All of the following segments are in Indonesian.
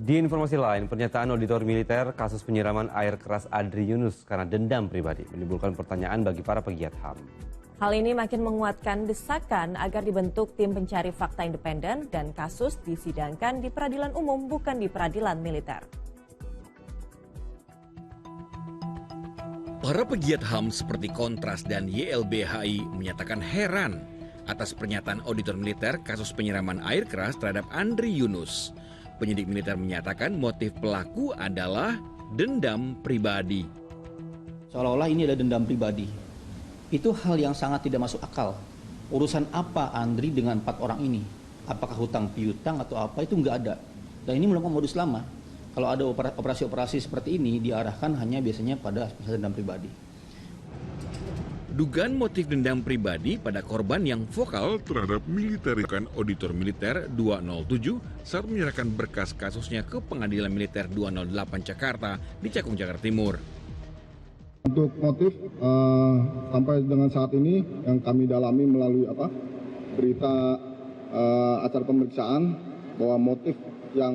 Di informasi lain, pernyataan auditor militer kasus penyiraman air keras Andri Yunus karena dendam pribadi menimbulkan pertanyaan bagi para pegiat HAM. Hal ini makin menguatkan desakan agar dibentuk tim pencari fakta independen dan kasus disidangkan di peradilan umum bukan di peradilan militer. Para pegiat HAM seperti Kontras dan YLBHI menyatakan heran atas pernyataan auditor militer kasus penyiraman air keras terhadap Andri Yunus. Penyidik militer menyatakan motif pelaku adalah dendam pribadi. Seolah-olah ini adalah dendam pribadi. Itu hal yang sangat tidak masuk akal. Urusan apa Andri dengan 4 orang ini? Apakah hutang piutang atau apa, itu nggak ada. Dan ini merupakan modus lama. Kalau ada operasi-operasi seperti ini diarahkan hanya biasanya pada dendam pribadi. Dugaan motif dendam pribadi pada korban yang vokal terhadap militer kan auditor militer 207 saat menyerahkan berkas kasusnya ke Pengadilan Militer 208 Jakarta di Cakung, Jakarta Timur. Untuk motif sampai dengan saat ini yang kami dalami melalui berita acara pemeriksaan bahwa motif yang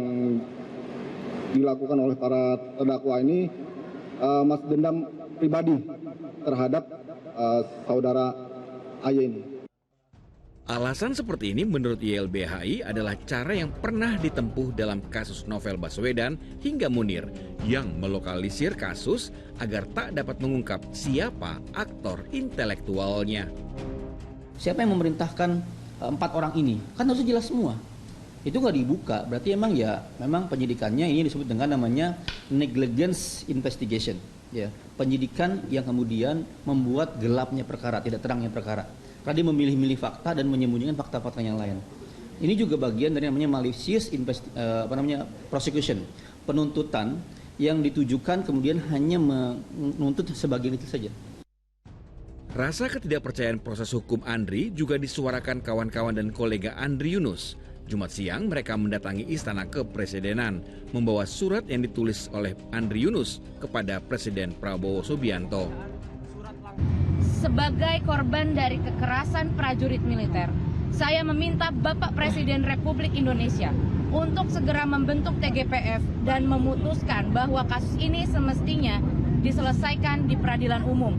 dilakukan oleh para terdakwa ini masih dendam pribadi terhadap saudara AY ini. Alasan seperti ini menurut YLBHI adalah cara yang pernah ditempuh dalam kasus Novel Baswedan hingga Munir yang melokalisir kasus agar tak dapat mengungkap siapa aktor intelektualnya. Siapa yang memerintahkan 4 orang ini? Kan harus jelas semua. Itu nggak dibuka, berarti memang penyidikannya ini disebut dengan namanya negligence investigation. Ya, penyidikan yang kemudian membuat gelapnya perkara, tidak terangnya perkara. Karena dia memilih-milih fakta dan menyembunyikan fakta-fakta yang lain. Ini juga bagian dari namanya malicious prosecution, penuntutan yang ditujukan kemudian hanya menuntut sebagian itu saja. Rasa ketidakpercayaan proses hukum Andri juga disuarakan kawan-kawan dan kolega Andri Yunus. Jumat siang mereka mendatangi Istana Kepresidenan membawa surat yang ditulis oleh Andri Yunus kepada Presiden Prabowo Subianto. Sebagai korban dari kekerasan prajurit militer, saya meminta Bapak Presiden Republik Indonesia untuk segera membentuk TGPF dan memutuskan bahwa kasus ini semestinya diselesaikan di peradilan umum.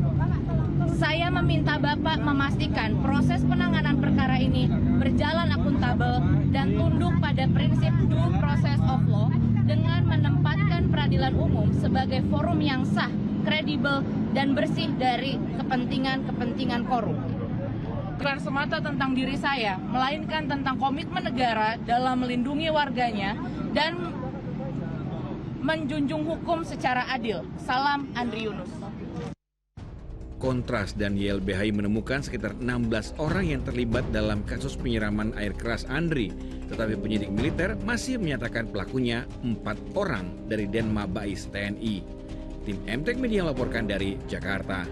Saya meminta Bapak memastikan proses penanganan perkara ini berjalan akuntabel dan tunduk pada prinsip due process of law dengan menempatkan peradilan umum sebagai forum yang sah, kredibel, dan bersih dari kepentingan-kepentingan korup. Bukan semata tentang diri saya, melainkan tentang komitmen negara dalam melindungi warganya dan menjunjung hukum secara adil. Salam Andri Yunus. Kontras dan YLBHI menemukan sekitar 16 orang yang terlibat dalam kasus penyiraman air keras Andri. Tetapi penyidik militer masih menyatakan pelakunya 4 orang dari Denmabais TNI. Tim MTek Media melaporkan dari Jakarta.